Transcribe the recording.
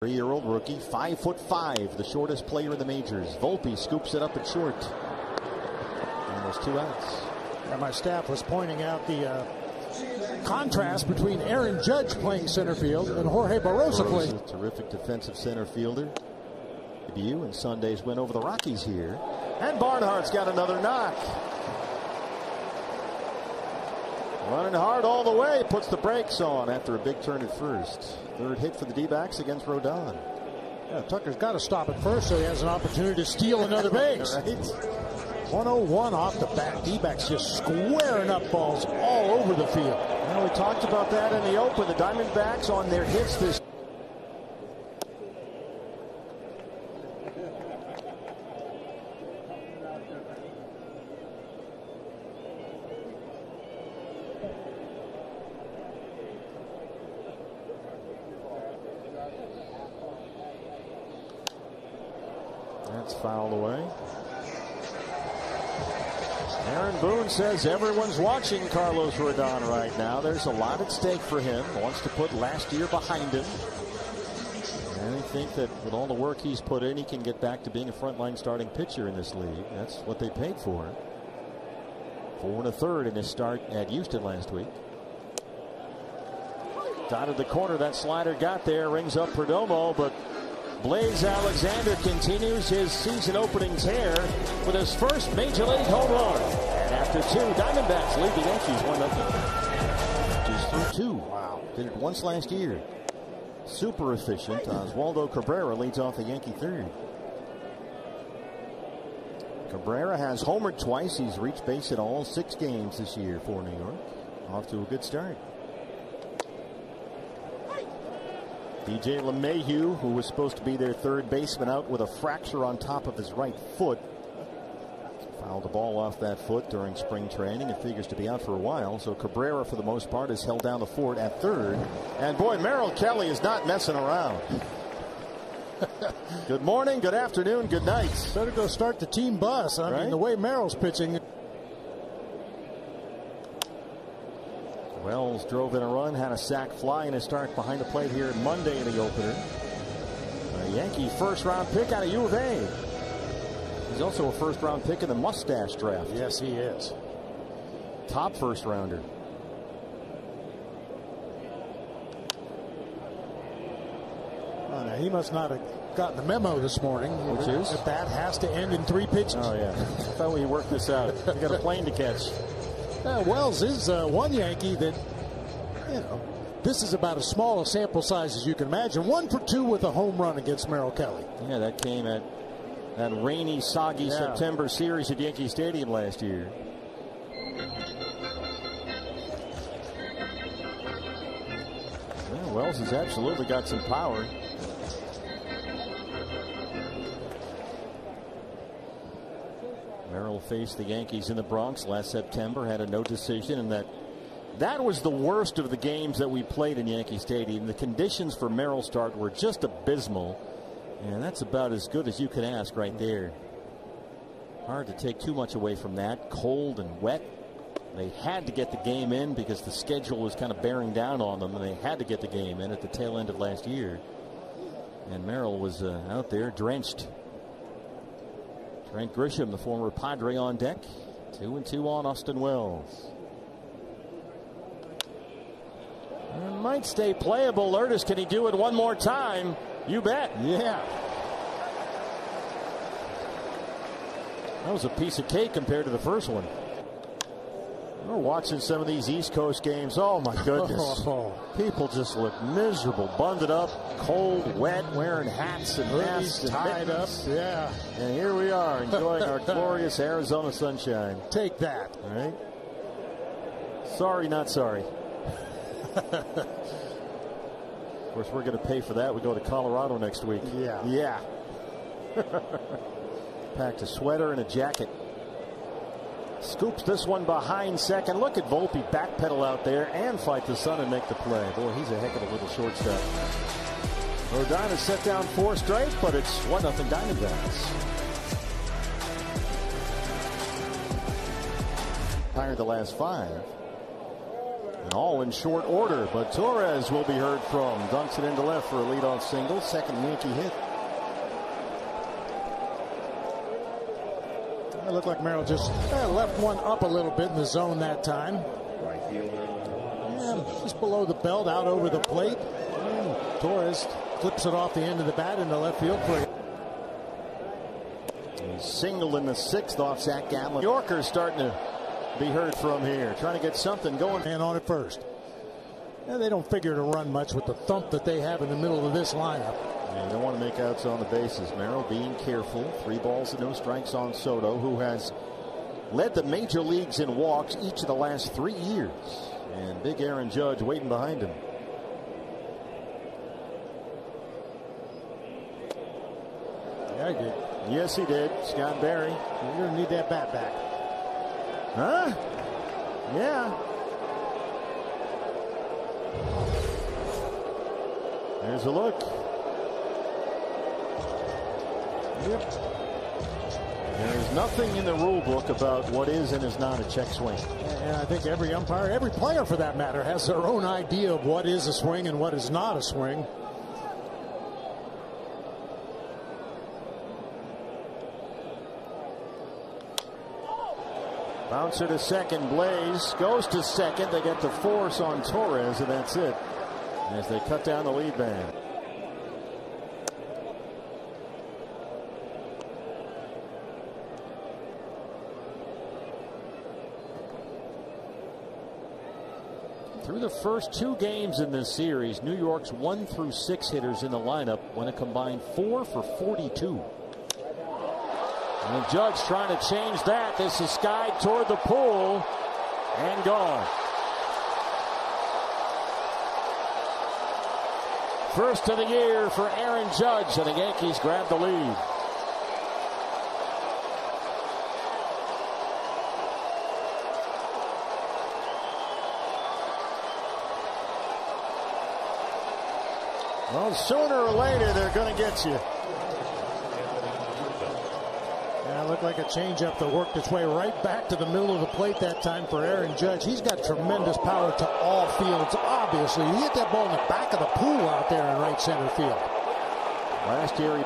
Three-year-old rookie, 5'5", the shortest player in the majors. Volpe scoops it up at short. And there's 2 outs. And my staff was pointing out the contrast between Aaron Judge playing center field and Jorge Barrosa playing. Terrific defensive center fielder. Debut in Sunday's win over the Rockies here. And Barnhart's got another knock. Running hard all the way, puts the brakes on after a big turn at first. Third hit for the D-backs against Rodon. Yeah, Tucker's got to stop at first so he has an opportunity to steal another base. Right? 101 off the bat. D-backs just squaring up balls all over the field. Well, we talked about that in the open. The Diamondbacks on their hits this. That's fouled away. Aaron Boone says everyone's watching Carlos Rodon right now. There's a lot at stake for him. Wants to put last year behind him. And I think that with all the work he's put in, he can get back to being a frontline starting pitcher in this league. That's what they paid for. 4 1/3 in his start at Houston last week. Dotted the corner. That slider got there. Rings up Perdomo, but Blaze Alexander continues his season opening tear with his first major league home run. And after 2, Diamondbacks lead the Yankees 1-0. Just through 2. Wow. Did it once last year. Super efficient. Oswaldo Cabrera leads off the Yankee third. Cabrera has homered twice. He's reached base in all 6 games this year for New York. Off to a good start. DJ LeMahieu, who was supposed to be their third baseman, out with a fracture on top of his right foot. Fouled the ball off that foot during spring training. It figures to be out for a while. So Cabrera, for the most part, has held down the fort at third. And boy, Merrill Kelly is not messing around. Good morning, good afternoon, good night. Better go start the team bus. I mean, the way Merrill's pitching. Wells drove in a run, had a sac fly in his start behind the plate here Monday in the opener. A Yankee first-round pick out of U of A. He's also a first-round pick in the mustache draft. Yes, he is. Top first-rounder. Oh, now he must not have gotten the memo this morning. Which is? That bat has to end in 3 pitches. Oh, yeah. I thought we worked this out. You got a plane to catch. Wells is one Yankee that, you know, this is about as small a sample size as you can imagine. 1 for 2 with a home run against Merrill Kelly. Yeah, that came at that rainy, soggy September series at Yankee Stadium last year. Well, Wells has absolutely got some power. Merrill faced the Yankees in the Bronx last September, had a no decision, and that was the worst of the games that we played in Yankee Stadium. The conditions for Merrill's start were just abysmal, and that's about as good as you can ask right there. Hard to take too much away from that. Cold and wet. They had to get the game in because the schedule was kind of bearing down on them, and they had to get the game in at the tail end of last year. And Merrill was out there drenched. Trent Grisham, the former Padre, on deck. 2-2 on Austin Wells. And might stay playable. Lourdes, can he do it one more time? You bet. Yeah. That was a piece of cake compared to the first one. We're watching some of these East Coast games. Oh, my goodness. People just look miserable. Bundled up, cold, wet, wearing hats and masks and tied up. Yeah. And here we are enjoying our glorious Arizona sunshine. Take that. All right. Sorry, not sorry. Of course, we're going to pay for that. We go to Colorado next week. Yeah. Yeah. Packed a sweater and a jacket. Scoops this one behind second. Look at Volpe backpedal out there and fight the sun and make the play. Boy, he's a heck of a little shortstop. Rodon has set down 4 straight, but it's 1-0 Diamondbacks. Tired the last 5. And all in short order, but Torres will be heard from. Dunks it into left for a leadoff single. Second Yankee hit. It looked like Merrill just left one up a little bit in the zone that time. And just below the belt, out over the plate. And Torres clips it off the end of the bat into left field for a single in the sixth off Zach Gallen. Yorker's starting to be heard from here, trying to get something going. And on at first. And they don't figure to run much with the thump that they have in the middle of this lineup. Yeah, you don't want to make outs on the bases. Merrill being careful. 3 balls and no strikes on Soto, who has led the major leagues in walks each of the last 3 years. And big Aaron Judge waiting behind him. Yeah, he did. Yes, he did. Scott Berry. You're going to need that bat back. Huh? Yeah. There's a look. Yep. There's nothing in the rule book about what is and is not a check swing. And I think every umpire, every player for that matter, has their own idea of what is a swing and what is not a swing. Bouncer to second. Blaze goes to second. They get the force on Torres, and that's it as they cut down the lead man. Through the first 2 games in this series, New York's 1 through 6 hitters in the lineup went a combined 4 for 42. And Judge trying to change that. This is skied toward the pool and gone. First of the year for Aaron Judge, and the Yankees grab the lead. Well, sooner or later, they're going to get you. Yeah, it looked like a changeup that worked its way right back to the middle of the plate that time for Aaron Judge. He's got tremendous power to all fields, obviously. He hit that ball in the back of the pool out there in right center field. Last year, he